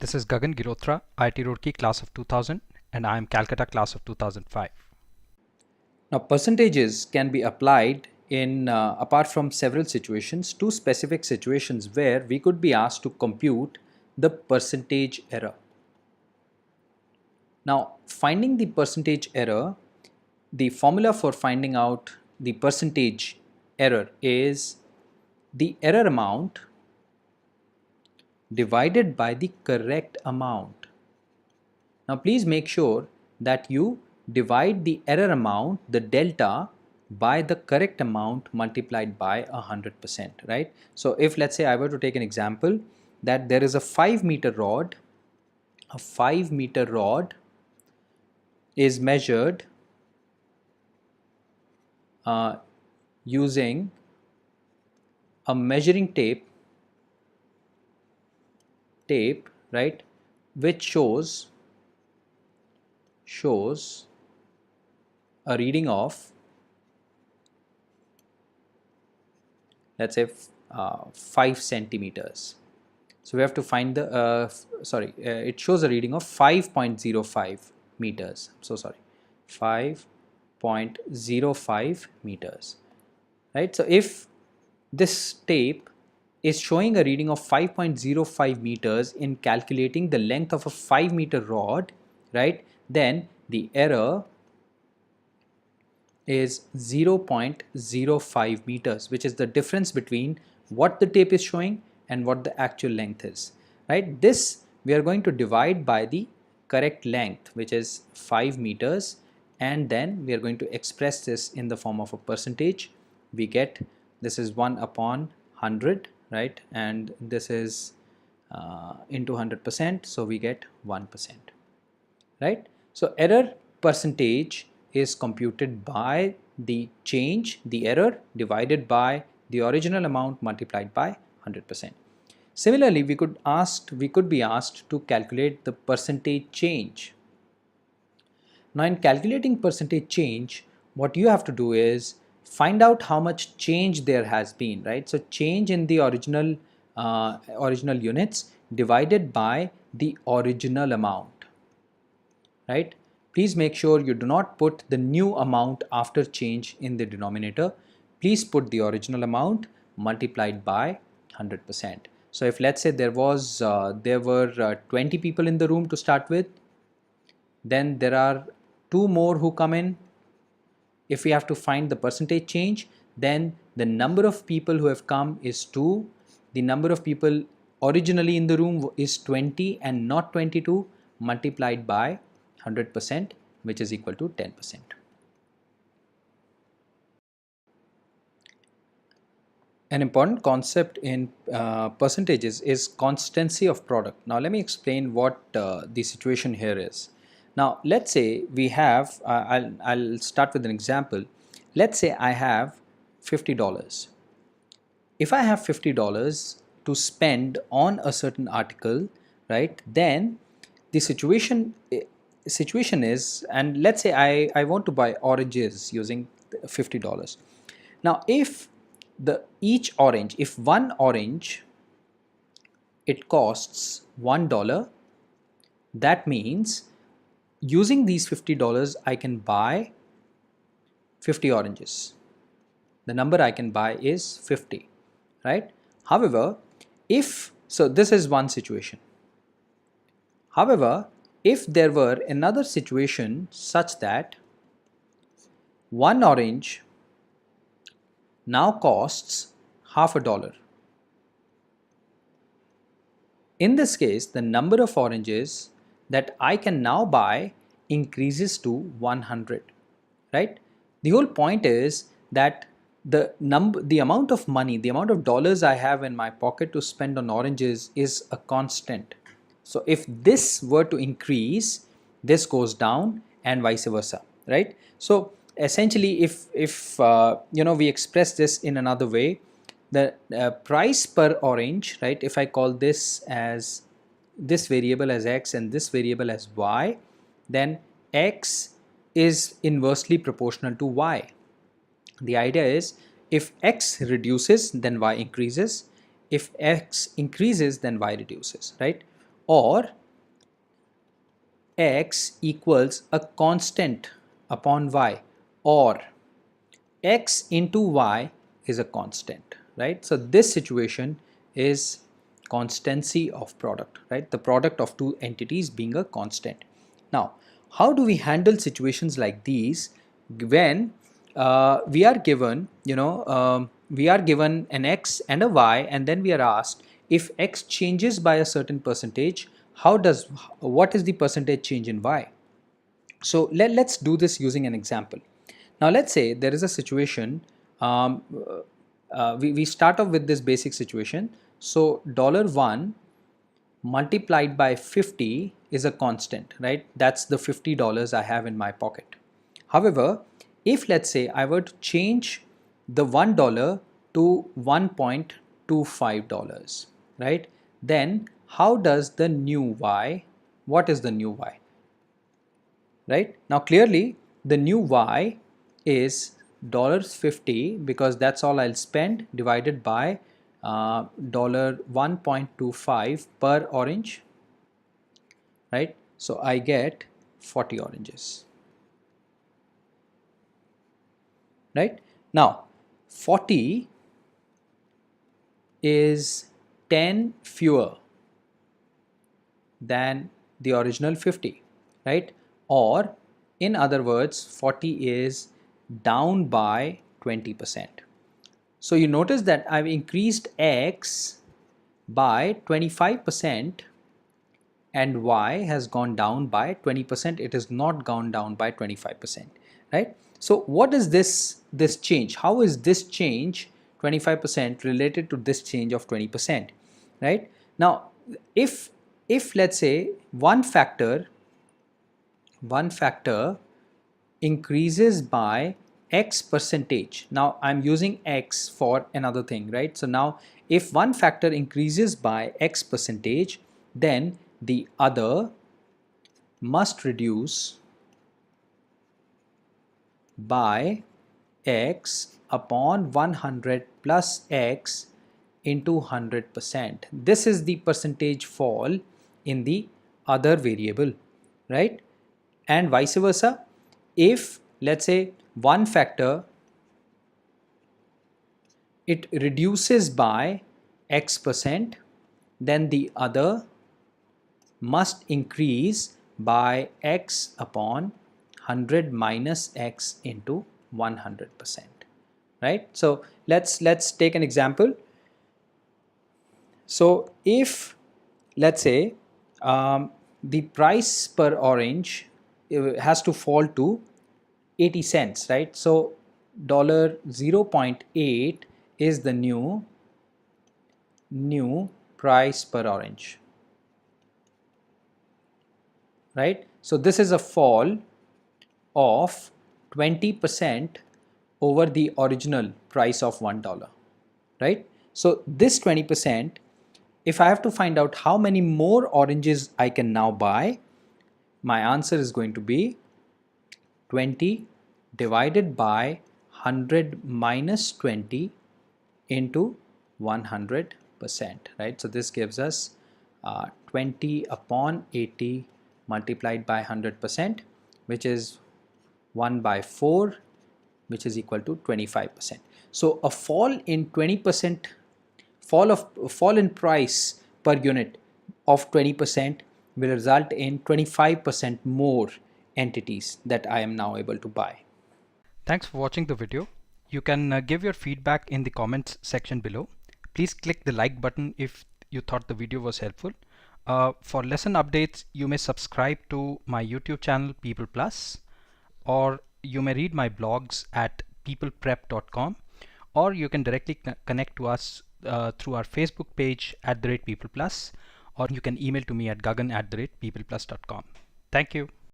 This is Gagan Girotra, IIT Roorkee class of 2000, and I am Calcutta class of 2005. Now, percentages can be applied in, apart from several situations, to specific situations where we could be asked to compute the percentage error. Now, finding the percentage error, the formula for finding out the percentage error is the error amount divided by the correct amount. Now, please make sure that you divide the error amount, the delta, by the correct amount multiplied by 100%, right? So, if let's say I were to take an example that there is a 5-meter rod, a 5-meter rod is measured using a measuring tape, right, which shows a reading of, let's say 5 centimeters. So we have to find the it shows a reading of 5.05 meters. So sorry, 5.05 meters, right? So if this tape is showing a reading of 5.05 meters in calculating the length of a 5-meter rod, right, then the error is 0.05 meters, which is the difference between what the tape is showing and what the actual length is, right? This we are going to divide by the correct length, which is 5 meters, and then we are going to express this in the form of a percentage. We get, this is 1 upon 100, right, and this is into 100%, so we get 1%, right? So error percentage is computed by the change, the error, divided by the original amount multiplied by 100%. Similarly, we could be asked to calculate the percentage change. Now, in calculating percentage change, what you have to do is find out how much change there has been, right? So change in the original units divided by the original amount, right? Please make sure you do not put the new amount after change in the denominator. Please put the original amount multiplied by 100%. So if let's say there were 20 people in the room to start with, then there are 2 more who come in. If we have to find the percentage change, then the number of people who have come is 2. The number of people originally in the room is 20 and not 22, multiplied by 100%, which is equal to 10%. An important concept in percentages is constancy of product. Now let me explain what the situation here is. Now let's say we have, I'll start with an example. Let's say I have $50. If I have $50 to spend on a certain article, right, then the situation is, and let's say I want to buy oranges using $50. Now if if one orange, it costs $1, that means using these $50 I can buy 50 oranges. The number I can buy is 50, right? However, so this is one situation. However, if there were another situation such that one orange now costs $0.50. In this case, the number of oranges that I can now buy increases to 100, right? The whole point is that the amount of money, the amount of dollars I have in my pocket to spend on oranges is a constant. So if this were to increase, this goes down and vice versa, right? So essentially, if we express this in another way, the price per orange, right, if I call this variable as x and this variable as y, then x is inversely proportional to y. The idea is, if x reduces, then y increases. If x increases, then y reduces, right? or x equals a constant upon y, or x into y is a constant, right? So this situation is constancy of product, right? The product of two entities being a constant. Now, how do we handle situations like these when we are given, we are given an x and a y, and then we are asked if x changes by a certain percentage, what is the percentage change in y? So let's do this using an example. Now let's say there is a situation, we start off with this basic situation. So $1 multiplied by 50 is a constant, right? That's the $50 I have in my pocket. However, if let's say I were to change the $1 to $1.25, right? Then how does the new y, what is the new y? Right now, clearly the new y is $50 because that's all I'll spend, divided by $1.25 per orange, right? So I get 40 oranges, right? Now 40 is 10 fewer than the original 50, right? Or in other words, 40 is down by 20%. So you notice that I've increased x by 25% and y has gone down by 20%. It has not gone down by 25%, right? So what is this change? How is this change 25% related to this change of 20%, right? Now, if let's say one factor increases by x percentage. Now I'm using x for another thing, right? So now if one factor increases by x percentage, then the other must reduce by x upon 100 plus x into 100%. This is the percentage fall in the other variable, right? And vice versa, if let's say one factor, it reduces by x%, then the other must increase by x upon 100 minus x into 100%, right? So let's take an example. So if let's say the price per orange has to fall to 80 cents, right? So $0.8 is the new price per orange, right? So this is a fall of 20% over the original price of $1, right? So this 20%, if I have to find out how many more oranges I can now buy, my answer is going to be 20 divided by 100 minus 20 into 100%, right? So this gives us 20 upon 80 multiplied by 100%, which is 1 by 4, which is equal to 25%. So a fall in 20%, fall in price per unit of 20% will result in 25% more entities that I am now able to buy. Thanks for watching the video. You can give your feedback in the comments section below. Please click the like button if you thought the video was helpful. For lesson updates, you may subscribe to my YouTube channel People Plus, or you may read my blogs at peopleprep.com, or you can directly connect to us through our Facebook page @PeoplePlus, or you can email to me at gagan@peopleplus.com. Thank you.